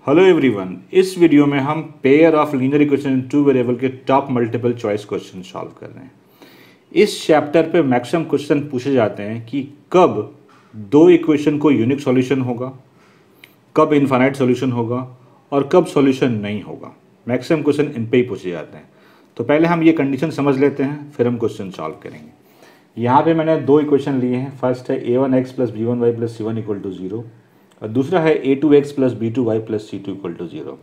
Hello everyone, इस video में हम pair of linear equation in two variable के top multiple choice question solve कर रहे हैं। इस चैप्टर पे मैक्सिमम क्वेश्चन पूछे जाते हैं कि कब दो इक्वेशन को यूनिक सॉल्यूशन होगा, कब इनफाइनाइट सॉल्यूशन होगा और कब सॉल्यूशन नहीं होगा। मैक्सिमम क्वेश्चन इन पे ही पूछे जाते हैं। तो पहले हम ये कंडीशन समझ लेते हैं, फिर हम क्वेश्चन सॉल्व करेंगे। यहाँ पे मैंने दो इक्वेशन लिए हैं। फर्स्ट है a1x plus b1y plus c1 equal to 0 और दूसरा है a2x plus b2y plus c2 equal to 0।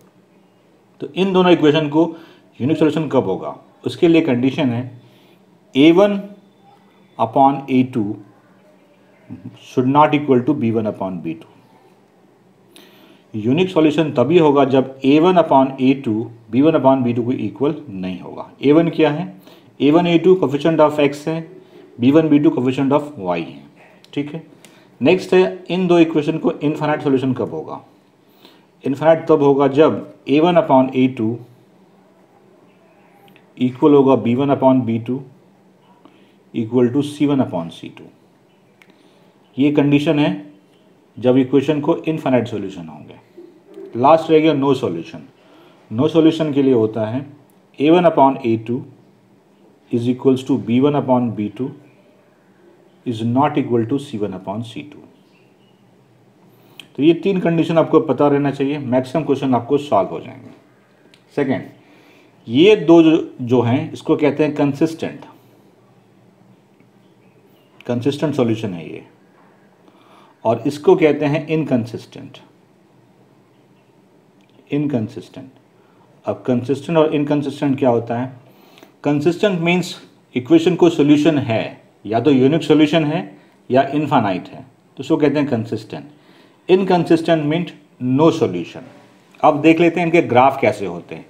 तो इन दोनों इक्वेशन को यूनिक सॉल्यूशन कब होगा, उसके लिए कंडीशन है a1 upon a2 should not equal to b1 upon b2। Unique solution तभी होगा जब a1 upon a2 b1 upon b2 को इक्वल नहीं होगा। a1 क्या है? a1 a2 coefficient of x है, b1 b2 coefficient of y है। ठीक है। नेक्स्ट है, इन दो इक्वेशन को इनफाइनाइट सॉल्यूशन कब होगा? इनफाइनाइट तब होगा जब a1 अपॉन a2 इक्वल होगा b1 upon b2 equal to c1 upon c2। ये कंडीशन है जब इक्वेशन को इनफाइनाइट सॉल्यूशन होंगे। लास्ट रह गया नो सॉल्यूशन। नो सॉल्यूशन के लिए होता है a1 upon a2 is equals to b1 upon b2 is not equal to c1 upon c2। तो ये तीन कंडीशन आपको पता रहना चाहिए, मैक्सिमम क्वेश्चन आपको सॉल्व हो जाएंगे। सेकेंड, ये दो जो हैं इसको कहते हैं कंसिस्टेंट सॉल्यूशन है ये, और इसको कहते हैं इनकंसिस्टेंट। अब कंसिस्टेंट और इनकंसिस्टेंट क्या होता है? कंसिस्टेंट मीन्स इक्वेशन को सॉल्यूशन है, या तो यूनिक सॉल्यूशन है या इनफाइनाइट है, तो इसको कहते हैं consistent. Inconsistent means no solution. अब देख लेते हैं इनके ग्राफ कैसे होते हैं।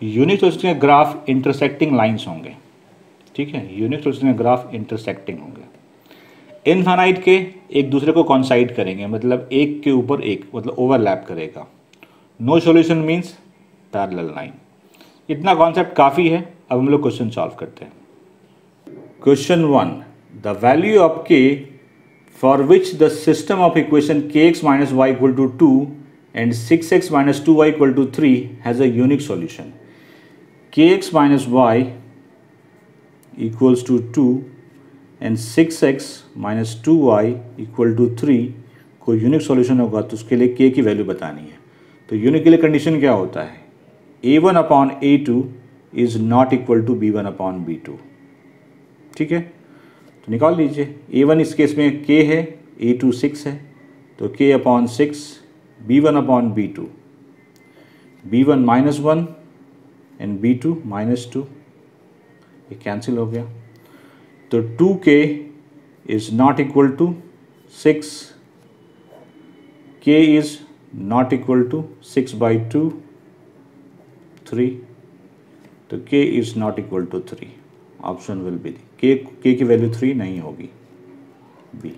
यूनिक सॉल्यूशन के ग्राफ इंटरसेक्टिंग लाइंस होंगे। ठीक है, यूनिक सॉल्यूशन के ग्राफ इंटरसेक्टिंग होंगे। इनफाइनाइट के एक दूसरे को कॉन्साइड करेंगे, मतलब एक के ऊपर एक, मतलब ओवरलैप करेगा। No solution means parallel line. इतना कॉन्सेप्ट काफ़ी है। अब हम लोग क्वेश्चन सॉल्व करते हैं। Question 1, the value of k for which the system of equation kx minus Y equal to 2 and 6x minus 2y equal to 3 has a unique solution. kx minus Y equals to 2 and 6x minus 2y equal to 3 को unique solution होगा, तो उसके लिए k की value बतानी है। तो unique के लिए कंडीशन क्या होता है? a1 upon a2 is not equal to b1 upon b2। ठीक है, तो निकाल लीजिए। a1 इस केस में k है, a2 6 है, तो k upon 6, b1 upon b2, b1 minus 1 and b2 minus 2, ये कैंसिल हो गया। तो 2k is not equal to 6, k is not equal to 6 by 2 3, तो k is not equal to 3। Option will be k की value 3 नहीं होगी, b।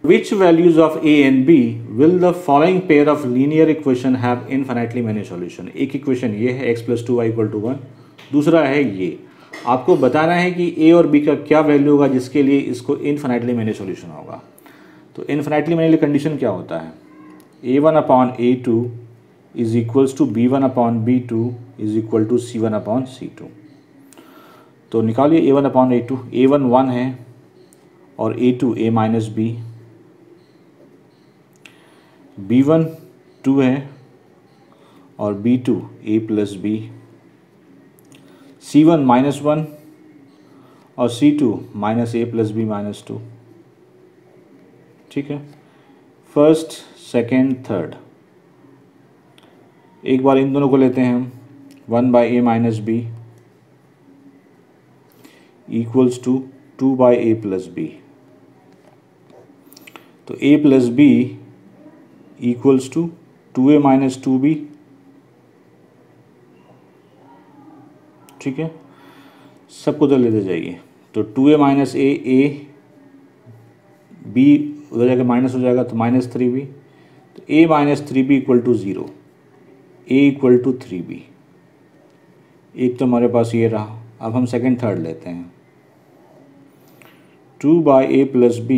Which values of a and b will the following pair of linear equation have infinitely many solution? एक equation ये है x plus 2y equal to 1, दूसरा है ये। आपको बताना है कि a और b का क्या वैल्यू होगा जिसके लिए इसको इन्फिनाइटली मैनी सॉल्यूशन होगा। तो इन्फिनाइटली मैनी कंडीशन क्या होता है? a1 upon a2 is equals to b1 upon b2 is equal to c1 upon c2। तो निकालिए a1 अपॉन a2। a1 1 है और a2 a minus b, b1 2 है और b2 a plus b, c1 minus 1 और c2 minus a plus b minus 2। ठीक है, first second third. एक बार इन दोनों को लेते हैं हम। 1 by a minus b equals to 2 by a plus b। तो a plus b equals to 2a minus 2b। ठीक है, सबको तो लेते जाइए। तो 2a माइनस a b उधर जाकर माइनस हो जाएगा, तो माइनस 3b। तो a minus 3b equal to 0, a equal to 3b। एक तो हमारे पास ये रहा। अब हम सेकेंड थर्ड लेते हैं। 2 by a plus b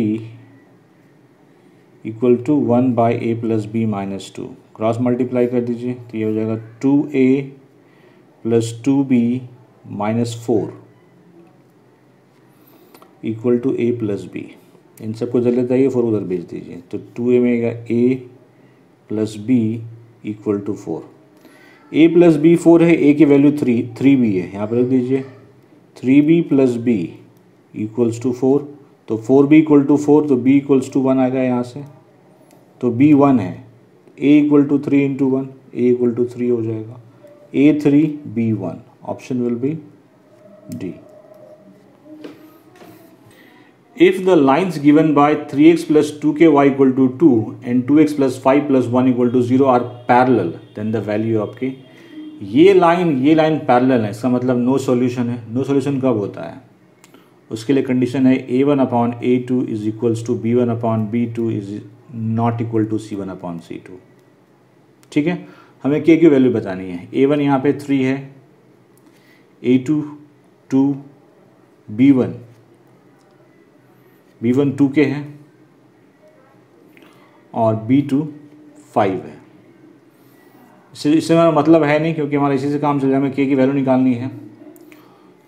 equal to 1 by A plus B minus 2, cross multiply कर दीजिए तो ये हो जाएगा 2a plus 2b minus 4 equal to a plus B. इन सबको इधर लेते आइए, 4 उधर भेज दीजिए, तो 2a में आएगा a plus b equal to 4। a plus b 4 है, a की वैल्यू 3b है, यहाँ पर रख दीजिए 3b plus B equals to 4, तो 4b इक्वल टू 4, तो b इक्वल्स टू 1 आएगा यहाँ से, तो b 1 है, a equal to 3 into 1, a equal to 3 हो जाएगा, a 3 b 1, option will be D. If the lines given by 3x plus 2ky equal to 2 and 2x plus 5 plus 1 equal to 0 are parallel, then the value आपके ये line parallel है, इसका मतलब no solution है। No solution कब होता है? उसके लिए कंडीशन है a1 upon a2 is equals to b1 upon b2 is not equal to c1 upon c2। ठीक है, हमें k की वैल्यू बतानी है। a1 यहाँ पे 3 है, a2 2, b1 2k है और b2 5 है। इससे हमारा मतलब है नहीं, क्योंकि हमारा इसी से काम चल रहा है, हमें k की वैल्यू निकालनी है।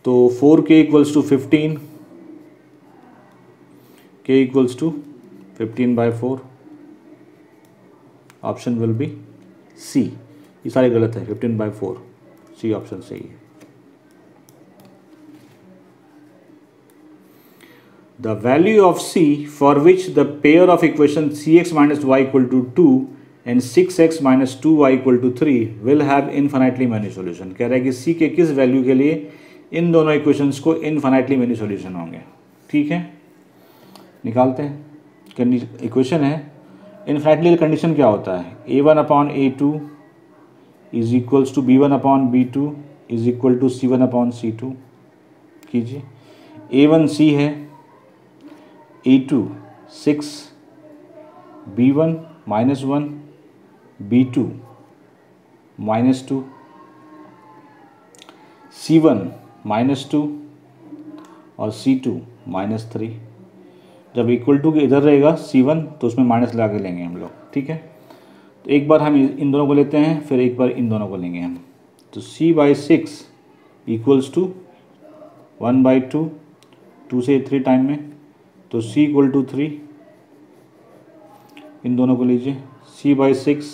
तो 4k equals to 15, k equals to 15 by 4, option will be C. ये सारे गलत है, 15 बाई 4, सी ऑप्शन सही है। The value of c for which the pair of equations cx minus y equal to 2 and 6x minus 2y equal to 3 will have infinitely many solution। कह रहा है कि c के किस वैल्यू के लिए इन दोनों इक्वेशंस को इनफाइनाइटली मेनी सॉल्यूशन होंगे। ठीक है, निकालते हैं। इक्वेशन है इनफाइनाइटली, कंडीशन क्या होता है? a1 upon a2 is equals to b1 upon b2 is equal to c1 upon c2 कीजिए। a1 c है, a2 6, b1 minus 1, b2 minus 2, c1 minus 2 और c2 माइनस 3। जब इक्वल टू के इधर रहेगा c1 तो उसमें माइनस लगा के लेंगे हम लोग। ठीक है, तो एक बार हम इन दोनों को लेते हैं, फिर एक बार इन दोनों को लेंगे हम। तो c by 6 equals to 1 by 2, 2 से 3 टाइम में, तो c इक्वल टू 3, इन दोनों को लीजिए। c by 6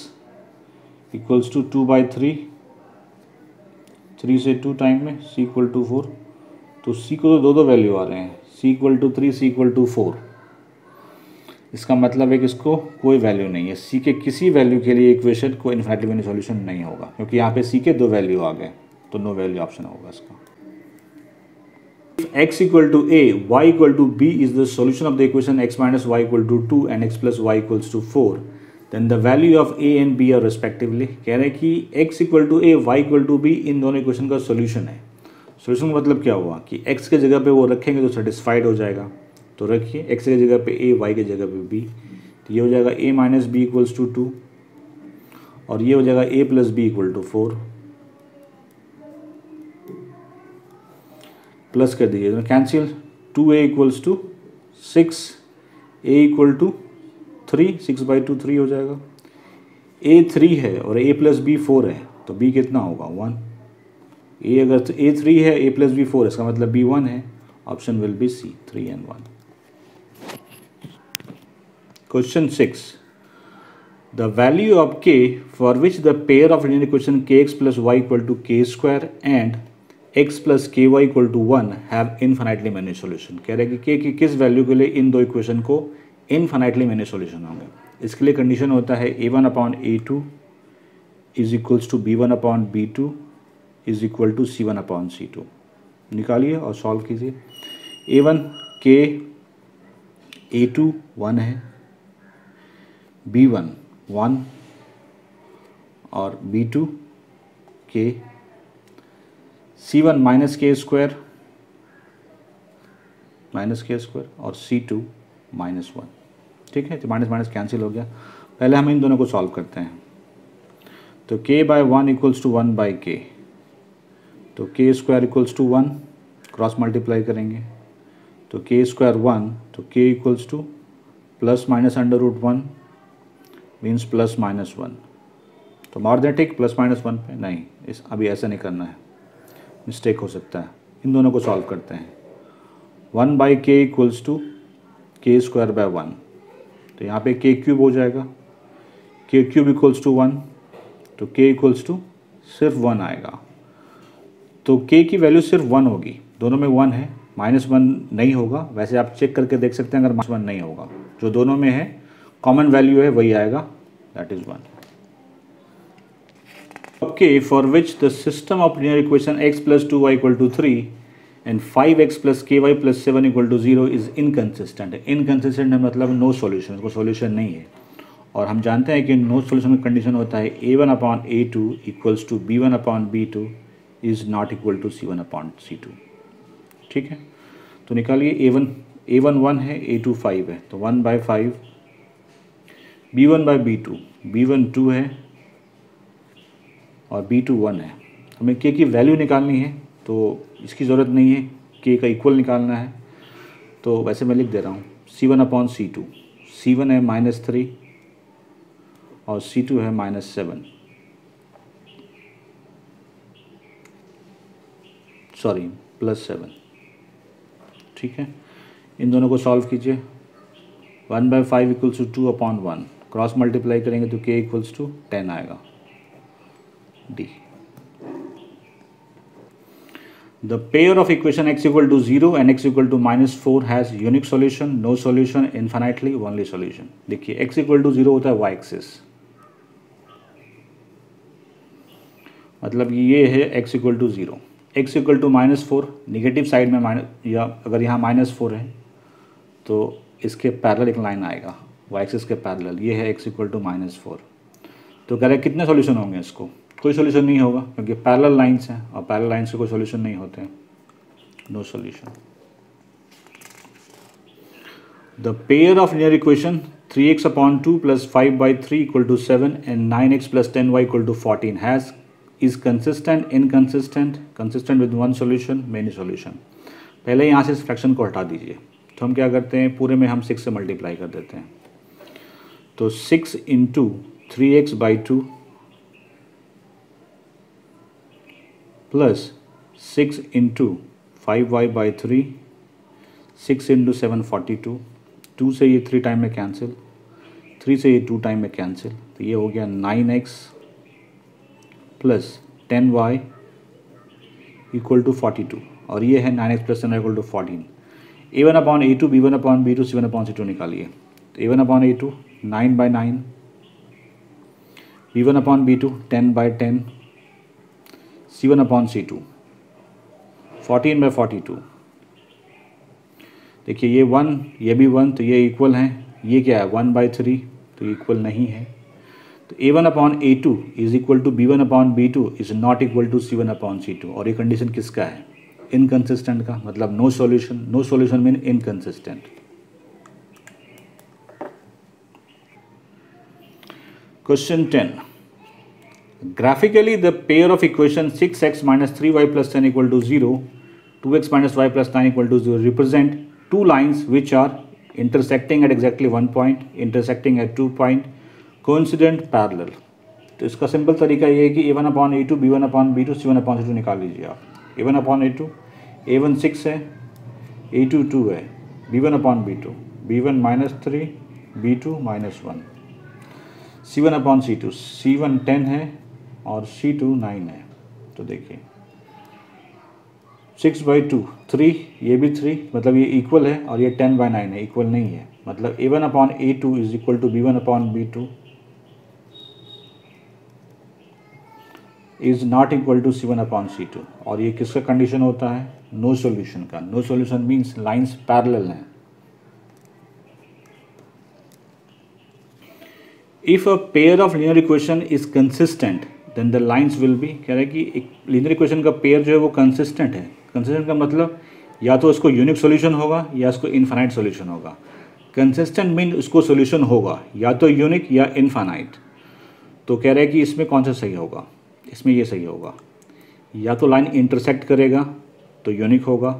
equals to 2 by 3, 3 से 2 टाइम में, c इक्वल टू 4। तो c को तो दो वैल्यू आ रहे हैं, c equal to 3, c equal to 4। इसका मतलब है कि इसको कोई वैल्यू नहीं है, c के किसी वैल्यू के लिए इक्वेशन को इनफाइनाइटली मेनी सॉल्यूशन नहीं होगा, क्योंकि यहाँ पे c के दो वैल्यू आ गए, तो नो वैल्यू ऑप्शन होगा इसका। x equal to a, y equal to b is the solution of the equation x minus y equal to 2 and x plus y equals to 4, then the value of a and b are respectively। कह रहे हैं कि x equal to a, y equal to b इन दोनों equation का solution है। Solution का मतलब क्या हुआ कि x के जगह पे वो रखेंगे तो सेटिस्फाइड हो जाएगा, तो रखिए x के जगह पे a, y के जगह पे b, तो ये हो जाएगा a minus b equals to 2 और ये हो जाएगा a plus b equal to 4। Plus कर दीजिए तो cancel, 2a equals to 6, a equal to 3, 6 by 2 3 हो जाएगा। a 3 है और a प्लस बी 4 है, तो b कितना होगा? 1। a अगर a 3 है, a प्लस बी 4 है, इसका मतलब b 1 है, option will be C, 3 and 1। Question 6, the value of k for which the pair of linear equation kx plus y equal to k square and x plus K Y equal to 1 have infinitely many solution. कह रहे हैं कि k की किस value के लिए इन दो equation को इनफाइनाइटली मेनी सॉल्यूशन होंगे। इसके लिए कंडीशन होता है a1 upon a2 is equals to b1 upon b2 is equal to c1 upon c2। निकालिए और सॉल्व कीजिए। a1 k, a2 1 है, b1 1 और b2 k, c1 माइनस के स्क्वायर और c2 माइनस 1। ठीक है, तो माइनस माइनस कैंसिल हो गया। पहले हम इन दोनों को सॉल्व करते हैं। तो k by 1 equals to 1 by k, तो k square equals to 1, cross multiply करेंगे तो k स्क्वायर 1, तो k equals to plus minus under root 1 means plus minus 1, तो मार दें ठीक प्लस माइनस 1 पे, नहीं इस अभी ऐसा नहीं करना है, मिस्टेक हो सकता है। इन दोनों को सॉल्व करते हैं। 1 बाई के इक्वल्स टू के स्क्वायर बाय 1, तो यहाँ पे के क्यूब हो जाएगा, के क्यूब इक्वल्स टू 1, तो के इक्वल्स टू सिर्फ 1 आएगा। तो के की वैल्यू सिर्फ 1 होगी, दोनों में 1 है, -1 नहीं होगा। वैसे आप चेक करके देख सकते हैं, अगर -1 नहीं होगा, जो दोनों में है कॉमन वैल्यू है वही आएगा, that is 1। Okay, for which the system of linear equation x + 2y = 3 and 5x + ky + 7 = 0 is inconsistent. Inconsistent है मतलब नो सॉल्यूशन, उसको सॉल्यूशन नहीं है। और हम जानते हैं कि नो सॉल्यूशन का कंडीशन होता है a1/a2 = b1/b2 is not equal to c1/c2। ठीक है, तो निकालिए a1 1 है, a2 5 है, तो 1/5 b1/b2, b1 2 है और b2 1 है। हमें k की वैल्यू निकालनी है, तो इसकी ज़रूरत नहीं है, k का इक्वल निकालना है। तो वैसे मैं लिख दे रहा हूँ c1/c2, c1 है -3 और c2 है -7, सॉरी +7। ठीक है, इन दोनों को सॉल्व कीजिए। 1/5 = 2/1, क्रॉस मल्टीप्लाई करेंगे तो k = 10 आएगा, D. The pair of equation x = 0 and x = -4 has unique solution, no solution, infinitely, only solution। देखिए x = 0 होता है y एक्सिस, मतलब ये है x = 0, x = -4 निगेटिव साइड में माइनस, या अगर यहाँ -4 है तो इसके पैरेलल एक लाइन आएगा y एक्सिस के पैरेलल, ये है x = -4। तो कह रहे कितने सॉल्यूशन होंगे इसको, कोई सॉल्यूशन नहीं होगा क्योंकि पैरेलल लाइंस हैं और पैरेलल लाइंस से कोई सॉल्यूशन नहीं होते हैं, no solution. The pair of linear equation 3x/2 + 5/3 = 7 and 9x + 10y = 14 has is consistent, inconsistent, consistent with one solution, many solution। पहले यहाँ से इस फ्रैक्शन को हटा दीजिए, तो हम क्या करते हैं, पूरे में हम 6 से मल्टीप्लाई कर देते हैं। तो 6 × 3x/2 प्लस 6 × 5y/3, 6 × 7 42, 2 से ये 3 टाइम में कैंसिल, 3 से ये 2 टाइम में कैंसिल, तो ये हो गया 9x + 10y = 42, और ये है 9x + 10y = 14। a1/a2, b1/b2, c1/c2 निकालिए। तो a1/a2 9/9, b1/b2 10/10, c1/c2 14/42। देखिए ये 1, ये भी 1, तो ये इक्वल हैं, ये क्या है 1/3, तो इक्वल नहीं है। तो a1/a2 = b1/b2 is not equal to c1/c2, और ये कंडीशन किसका है, इनकन्सिस्टेंट का, मतलब no solution. No solution mean inconsistent. Question 10, graphically the pair of equation 6x - 3y + 10 = 0, 2x - y + 9 = 0 represent two lines which are intersecting at exactly one point, intersecting at 2 point, coincident, parallel। तो इसका simple तरीका ये है कि a1/a2, b1/b2, c1/c2 निकाल लीजिए आप। a1/a2, a1 6 है, a2 2 है, b1/b2, b1 -3, b2 -1, c1/c2, c1 10 है और c2 9 है। तो देखिए 6/2 3, ये भी 3, मतलब ये इक्वल है, और ये 10/9 है, इक्वल नहीं है, मतलब a1/a2 = b1/b2 is not equal to c1/c2, और ये किसका कंडीशन होता है, नो सॉल्यूशन का। No solution means lines parallel हैं। If a pair of linear equation is consistent then the lines will be, कह रहे हैं कि एक लीनियर इक्वेशन का पेयर जो है वो कंसिस्टेंट है। कंसिस्टेंट का मतलब या तो उसको यूनिक सॉल्यूशन होगा या उसको इनफाइनाइट सॉल्यूशन होगा। कंसिस्टेंट मीन उसको सॉल्यूशन होगा या तो यूनिक या इनफाइनाइट। तो कह रहे हैं कि इसमें कौन सा सही होगा, इसमें ये सही होगा, या तो लाइन इंटरसेक्ट करेगा तो यूनिक होगा,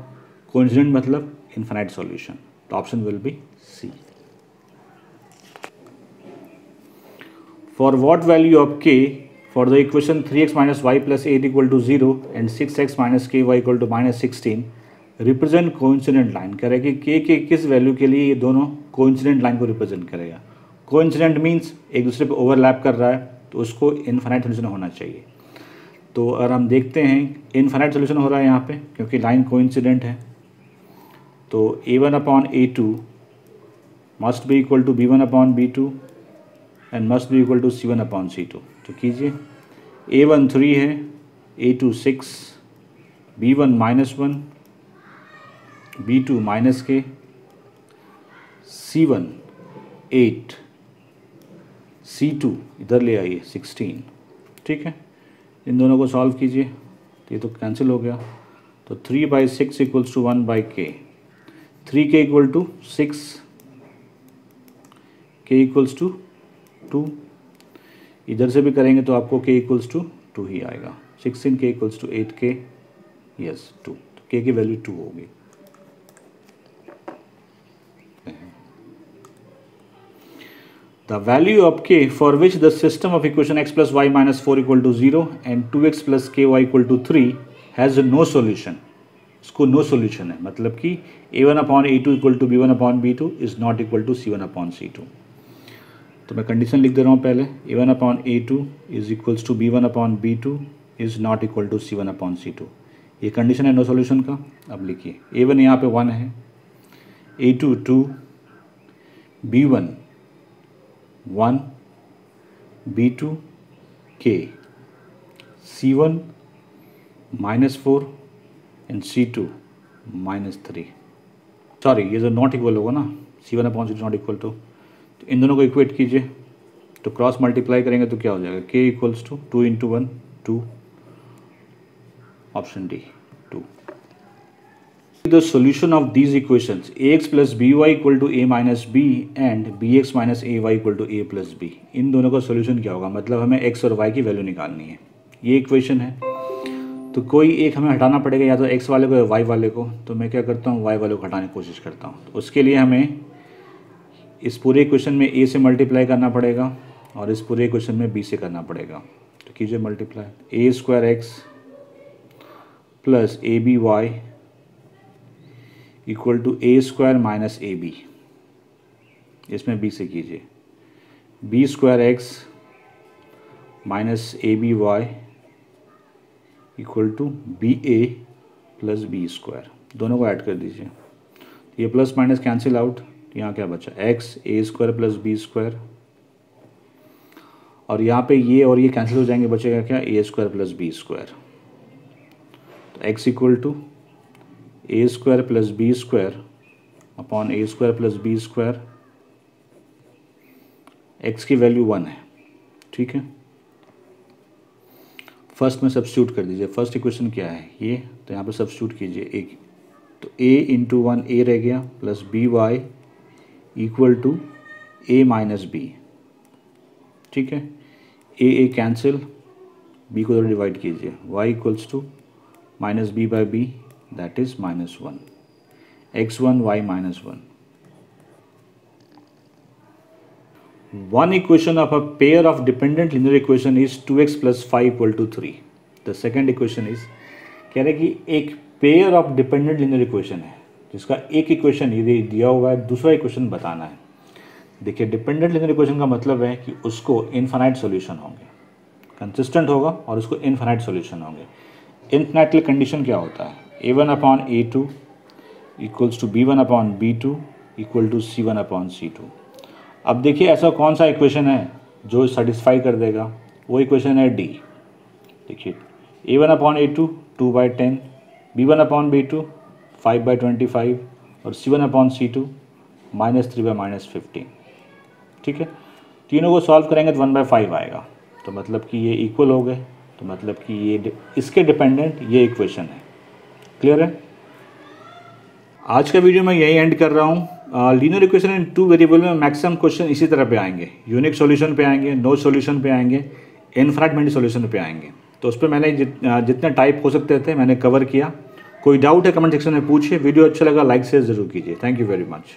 कोइंसिडेंट मतलब इनफाइनाइट सॉल्यूशन। तो option will be C. For what value of k for the equation 3x minus y plus 8 equal to 0 and 6x minus ky equal to minus 16 represent coincident line कह रहा है कि k के किस value के लिए ये दोनों कोइंसिडेंट लाइन को रिप्रेजेंट करेगा। कोइंसिडेंट मीन्स एक दूसरे पे ओवरलैप कर रहा है, तो उसको इनफाइनाइट सोल्यूशन होना चाहिए। तो अगर हम देखते हैं इनफाइनाइट सोल्यूशन हो रहा है यहाँ पे क्योंकि लाइन कोइंसिडेंट है, तो a1/a2 must be equal to b1/b2 and must be equal to c1/c2। तो कीजिए, a1 3 है, a2 6, b1 -1, b2 -k, c1 8, c2 इधर ले आइए 16। ठीक है, इन दोनों को सॉल्व कीजिए तो ये तो कैंसिल हो गया। तो 3/6 equals to 1/k, 3k equal to 6, k equals to 2। इधर से भी करेंगे तो आपको k इक्वल्स टू 2 ही आएगा। 16k equals to 8k, yes 2, तो k की वैल्यू 2 होगी। The value of k for which the system of equation x plus y minus 4 equal to 0 and 2x plus ky equal to 3 has no solution। इसको no solution है, मतलब कि a1/a2 equal to b1/b2 is not equal to c1/c2। तो मैं condition लिख दे रहा हूँ पहले, a1/a2 is equals to b1/b2 is not equal to c1/c2। ये कंडीशन है नो सॉल्यूशन का। अब लिखिए, a1 यहाँ पे 1 है, a2 2, b1 1, b2 k, c1 -4 and c2 -3। Sorry, ये जो नॉट इक्वल होगा ना, c1/c2 नॉट इक्वल टू, तो इन दोनों को इक्वेट कीजिए तो क्रॉस मल्टीप्लाई करेंगे तो क्या हो जाएगा, k equals to 2 × 1 2, option D 2। The solution of these equations ax plus by equal to a minus b and bx minus ay equal to a plus b, इन दोनों का सोल्यूशन क्या होगा, मतलब हमें x और y की वैल्यू निकालनी है। ये इक्वेशन है तो कोई एक हमें हटाना पड़ेगा, या तो x वाले को या y वाले को। तो मैं क्या करता हूँ, y वाले को हटाने की कोशिश करता हूँ। तो उसके लिए हमें इस पूरे इक्वेशन में a से मल्टीप्लाई करना पड़ेगा और इस पूरे इक्वेशन में b से करना पड़ेगा। तो कीजिए multiply, a² x plus aby equal to a² minus ab, इसमें b से कीजिए, b² x minus aby equal to ba plus b², दोनों को ऐड कर दीजिए। ये प्लस माइनस कैंसिल आउट, यहाँ क्या बचा, x a² प्लस b², और यहाँ पे ये और ये कैंसिल हो जाएंगे, बचेगा क्या, a² प्लस b²। तो x equal to a² plus b² upon a² plus b², x की वैल्यू 1 है। ठीक है, फर्स्ट में सब्स्टिट्यूट कर दीजिए। फर्स्ट इक्वेशन क्या है ये, तो यहाँ पे सब्स्टिट्यूट कीजिए एक, तो a × 1 a रह गया plus by equal to a minus b. ठीक है, a कैंसिल, b को तो डिवाइड कीजिए, y equals to minus b by b, that is -1, x1 y -1। One equation of a pair of dependent linear equation is 2x plus 5 equal to 3। The second equation is, कह रहे कि एक pair of dependent linear equation है जिसका एक equation ये दिया हुआ है, दूसरा इक्वेशन बताना है। देखिए, डिपेंडेंट लिनियर इक्वेशन का मतलब है कि उसको इनफाइनाइट सॉल्यूशन होंगे, कंसिस्टेंट होगा और उसको इनफाइनाइट सॉल्यूशन होंगे। इनफाइनाइट के कंडीशन क्या होता है, a1/a2 equals to b1/b2 equal to c1/c2। अब देखिए, ऐसा कौन सा इक्वेशन है जो सेटिस्फाई कर देगा, वो इक्वेशन है डी। देखिए, a1/a2 2/10, b1/b2 5/25 और c1/c2 -3/-15। ठीक है, तीनों को सॉल्व करेंगे तो 1/5 आएगा, तो मतलब कि ये इक्वल हो गए, तो मतलब कि ये इसके डिपेंडेंट ये इक्वेशन है। क्लियर है। आज का वीडियो मैं यही एंड कर रहा हूँ। लीनियर इक्वेशन इन 2 वेरिएबल में मैक्सिमम क्वेश्चन इसी तरह पे आएंगे, यूनिक सॉल्यूशन पे आएंगे, नो सॉल्यूशन पे आएंगे, इनफाइनाइट मेनी सॉल्यूशन पे आएंगे। तो उस पर मैंने जितने टाइप हो सकते थे मैंने कवर किया। कोई डाउट है कमेंट सेक्शन में पूछिए। वीडियो अच्छा लगा लाइक शेयर ज़रूर कीजिए। Thank you very much.